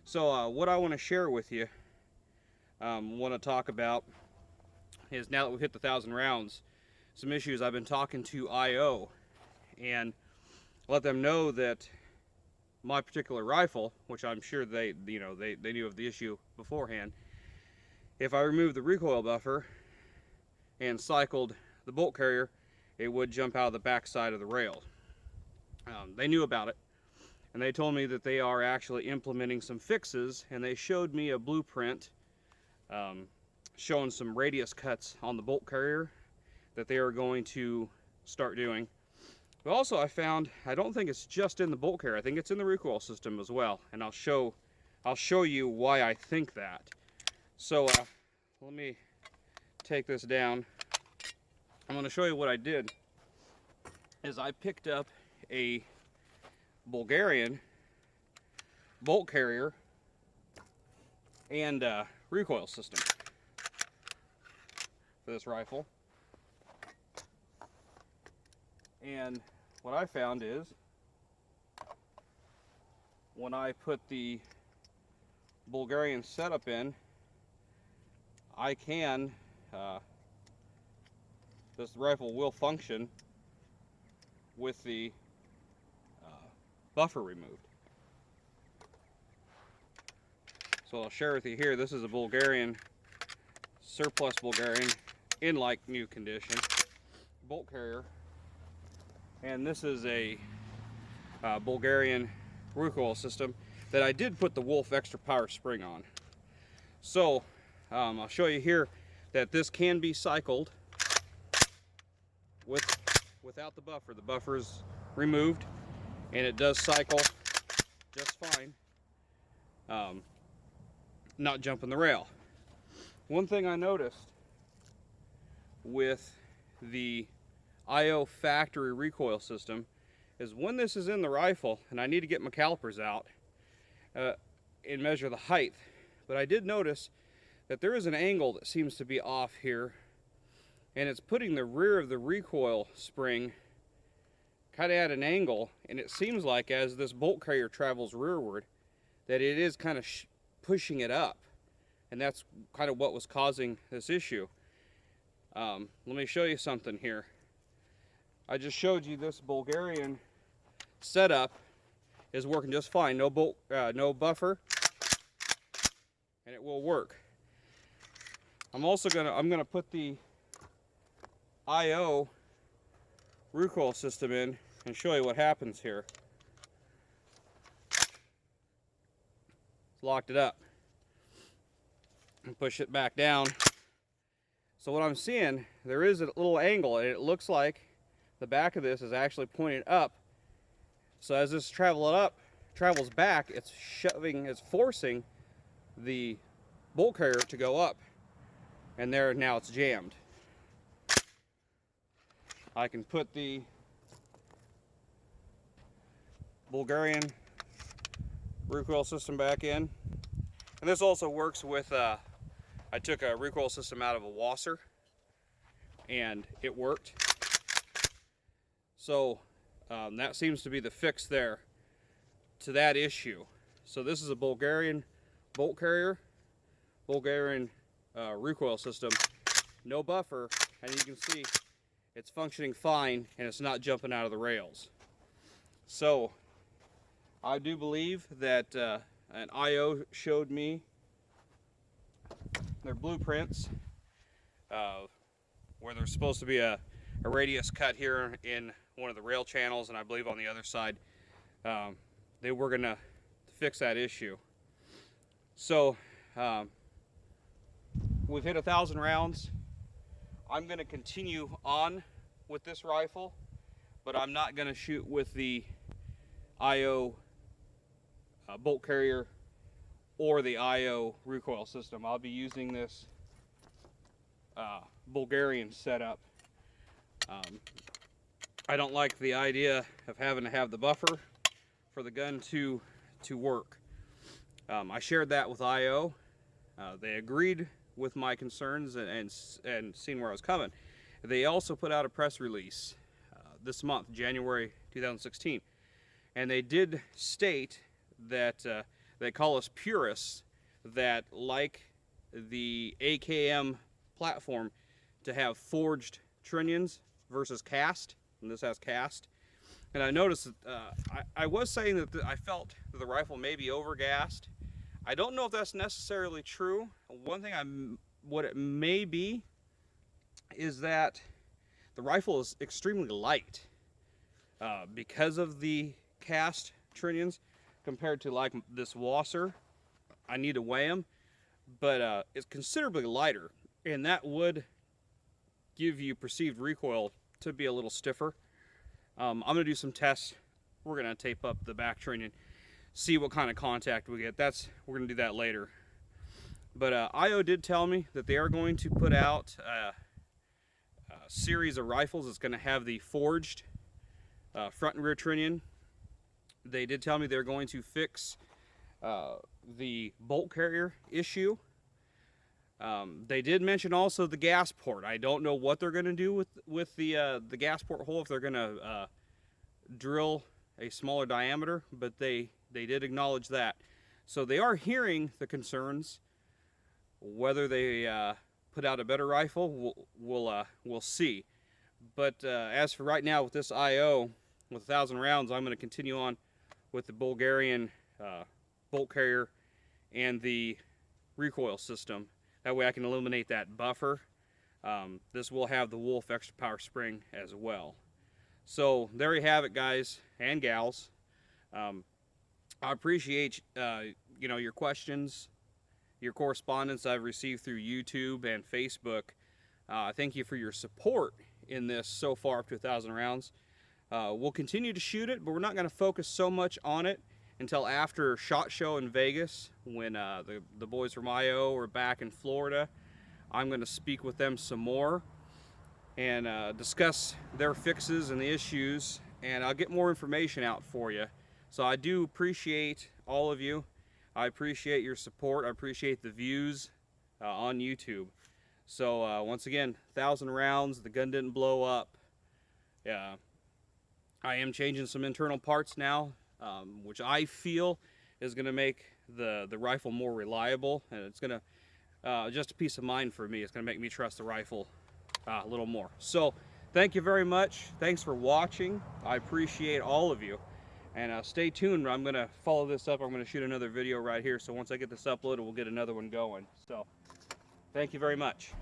So what I want to share with you, want to talk about is, now that we've hit the 1,000 rounds, some issues. I've been talking to IO and let them know that my particular rifle, which I'm sure they knew of the issue beforehand, if I removed the recoil buffer and cycled the bolt carrier, it would jump out of the back side of the rail. They knew about it, and they told me that they are actually implementing some fixes, and they showed me a blueprint showing some radius cuts on the bolt carrier that they are going to start doing. But also I found, I don't think it's just in the bolt carrier, I think it's in the recoil system as well, and I'll show you why I think that. So let me take this down. I'm going to show you what I did. Is I picked up a Bulgarian bolt carrier and recoil system for this rifle. And what I found is, when I put the Bulgarian setup in, I can, this rifle will function with the buffer removed. So I'll share with you here, this is a Bulgarian, surplus Bulgarian, in like new condition, bolt carrier. And this is a Bulgarian recoil system that I did put the Wolf extra power spring on. So I'll show you here that this can be cycled without the buffer. The buffer is removed and it does cycle just fine, not jumping the rail. One thing I noticed with the IO factory recoil system is, when this is in the rifle and I need to get my calipers out and measure the height, but I did notice that there is an angle that seems to be off here, and it's putting the rear of the recoil spring kind of at an angle, and it seems like as this bolt carrier travels rearward that it is kind of pushing it up, and that's kind of what was causing this issue. Let me show you something here. I just showed you this Bulgarian setup is working just fine. No bolt, no buffer, and it will work. I'm gonna put the IO recoil system in and show you what happens here. Locked it up and push it back down. So what I'm seeing, there is a little angle, and it looks like the back of this is actually pointing up. So as this travels back, it's forcing the bolt carrier to go up, and there, now it's jammed. I can put the Bulgarian recoil system back in, and this also works with I took a recoil system out of a Wasser and it worked. So that seems to be the fix there to that issue. So this is a Bulgarian bolt carrier, Bulgarian recoil system, no buffer, and you can see it's functioning fine and it's not jumping out of the rails. So I do believe that an IO showed me their blueprints where there's supposed to be a radius cut here in one of the rail channels, and I believe on the other side they were gonna fix that issue. So we've hit 1,000 rounds. I'm gonna continue on with this rifle, but I'm not gonna shoot with the IO bolt carrier or the IO recoil system. I'll be using this Bulgarian setup. I don't like the idea of having to have the buffer for the gun to work. I shared that with IO. They agreed with my concerns and seen where I was coming. They also put out a press release this month, January 2016, and they did state that They call us purists that like the AKM platform to have forged trunnions versus cast, and this has cast. And I noticed that I was saying that I felt that the rifle may be overgassed. I don't know if that's necessarily true. One thing what it may be is that the rifle is extremely light because of the cast trunnions compared to like this Wasser. I need to weigh them, but it's considerably lighter, and that would give you perceived recoil to be a little stiffer. I'm going to do some tests. We're going to tape up the back trunnion, see what kind of contact we get. We're going to do that later. But IO did tell me that they are going to put out a series of rifles that's going to have the forged front and rear trunnion. They did tell me they're going to fix the bolt carrier issue. They did mention also the gas port. I don't know what they're going to do with the gas port hole, if they're going to drill a smaller diameter, but they did acknowledge that. So they are hearing the concerns. Whether they put out a better rifle, we'll see. But as for right now, with this IO with 1,000 rounds, I'm going to continue on with the Bulgarian bolt carrier and the recoil system. That way I can eliminate that buffer. This will have the Wolf extra power spring as well. So there you have it, guys and gals. I appreciate your questions, your correspondence I've received through YouTube and Facebook. Thank you for your support in this so far, up to 1,000 rounds. We'll continue to shoot it, but we're not going to focus so much on it until after SHOT Show in Vegas, when the boys from IO are back in Florida. I'm going to speak with them some more and discuss their fixes and the issues, and I'll get more information out for you. So I do appreciate all of you. I appreciate your support. I appreciate the views on YouTube. So once again, 1,000 rounds. The gun didn't blow up. I am changing some internal parts now, which I feel is going to make the rifle more reliable, and it's going to just a peace of mind for me. It's going to make me trust the rifle a little more. So thank you very much. Thanks for watching. I appreciate all of you, and stay tuned. I'm going to follow this up. I'm going to shoot another video right here, so once I get this uploaded, we'll get another one going. So thank you very much.